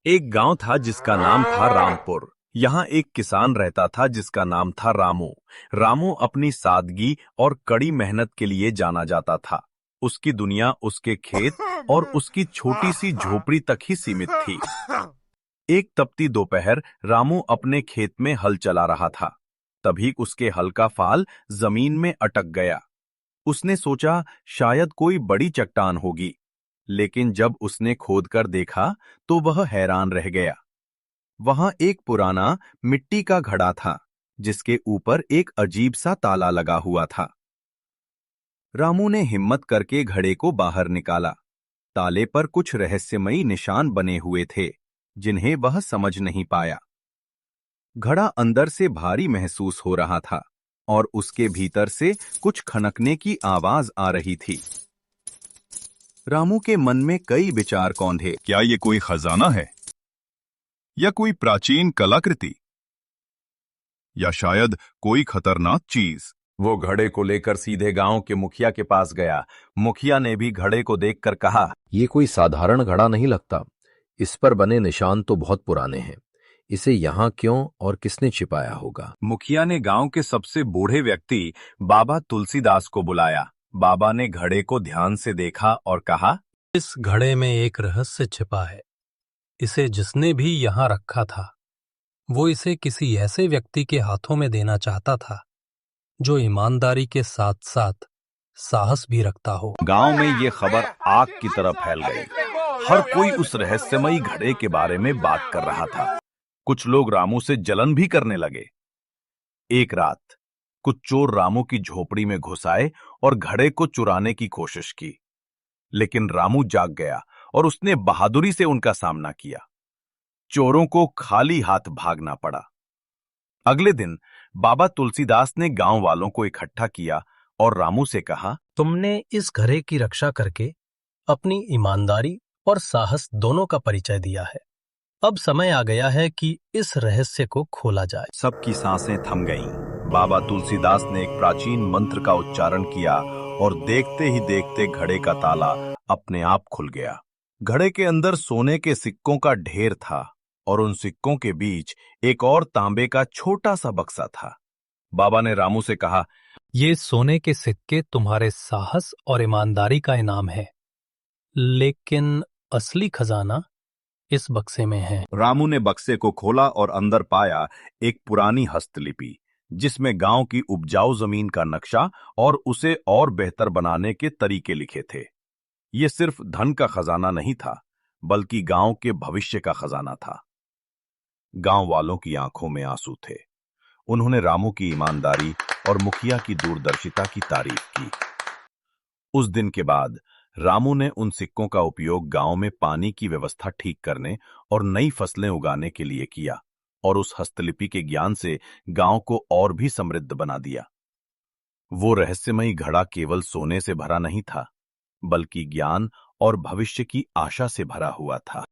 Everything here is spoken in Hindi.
एक गांव था जिसका नाम था रामपुर। यहाँ एक किसान रहता था जिसका नाम था रामू। रामू अपनी सादगी और कड़ी मेहनत के लिए जाना जाता था। उसकी दुनिया उसके खेत और उसकी छोटी सी झोपड़ी तक ही सीमित थी। एक तपती दोपहर रामू अपने खेत में हल चला रहा था। तभी उसके हल का फाल जमीन में अटक गया। उसने सोचा शायद कोई बड़ी चट्टान होगी, लेकिन जब उसने खोदकर देखा तो वह हैरान रह गया। वहां एक पुराना मिट्टी का घड़ा था जिसके ऊपर एक अजीब सा ताला लगा हुआ था। रामू ने हिम्मत करके घड़े को बाहर निकाला। ताले पर कुछ रहस्यमयी निशान बने हुए थे जिन्हें वह समझ नहीं पाया। घड़ा अंदर से भारी महसूस हो रहा था और उसके भीतर से कुछ खनकने की आवाज आ रही थी। रामू के मन में कई विचार कौंधे। क्या ये कोई खजाना है या कोई प्राचीन कलाकृति या शायद कोई खतरनाक चीज? वो घड़े को लेकर सीधे गांव के मुखिया के पास गया। मुखिया ने भी घड़े को देखकर कहा, ये कोई साधारण घड़ा नहीं लगता। इस पर बने निशान तो बहुत पुराने हैं। इसे यहाँ क्यों और किसने छिपाया होगा? मुखिया ने गांव के सबसे बूढ़े व्यक्ति बाबा तुलसीदास को बुलाया। बाबा ने घड़े को ध्यान से देखा और कहा, इस घड़े में एक रहस्य छिपा है। इसे जिसने भी यहाँ रखा था वो इसे किसी ऐसे व्यक्ति के हाथों में देना चाहता था जो ईमानदारी के साथ साथ साहस भी रखता हो। गांव में ये खबर आग की तरह फैल गई। हर कोई उस रहस्यमयी घड़े के बारे में बात कर रहा था। कुछ लोग रामू से जलन भी करने लगे। एक रात कुछ चोर रामू की झोपड़ी में घुस आए और घड़े को चुराने की कोशिश की, लेकिन रामू जाग गया और उसने बहादुरी से उनका सामना किया। चोरों को खाली हाथ भागना पड़ा। अगले दिन बाबा तुलसीदास ने गांव वालों को इकट्ठा किया और रामू से कहा, तुमने इस घड़े की रक्षा करके अपनी ईमानदारी और साहस दोनों का परिचय दिया है। अब समय आ गया है कि इस रहस्य को खोला जाए। सबकी सांसें थम गईं। बाबा तुलसीदास ने एक प्राचीन मंत्र का उच्चारण किया और देखते ही देखते घड़े का ताला अपने आप खुल गया। घड़े के अंदर सोने के सिक्कों का ढेर था और उन सिक्कों के बीच एक और तांबे का छोटा सा बक्सा था। बाबा ने रामू से कहा, ये सोने के सिक्के तुम्हारे साहस और ईमानदारी का इनाम है, लेकिन असली खजाना इस बक्से में है। रामू ने बक्से को खोला और अंदर पाया एक पुरानी हस्तलिपि जिसमें गांव की उपजाऊ जमीन का नक्शा और उसे और बेहतर बनाने के तरीके लिखे थे। ये सिर्फ धन का खजाना नहीं था, बल्कि गांव के भविष्य का खजाना था। गांव वालों की आंखों में आंसू थे। उन्होंने रामू की ईमानदारी और मुखिया की दूरदर्शिता की तारीफ की। उस दिन के बाद रामू ने उन सिक्कों का उपयोग गांव में पानी की व्यवस्था ठीक करने और नई फसलें उगाने के लिए किया और उस हस्तलिपि के ज्ञान से गांव को और भी समृद्ध बना दिया। वो रहस्यमयी घड़ा केवल सोने से भरा नहीं था, बल्कि ज्ञान और भविष्य की आशा से भरा हुआ था।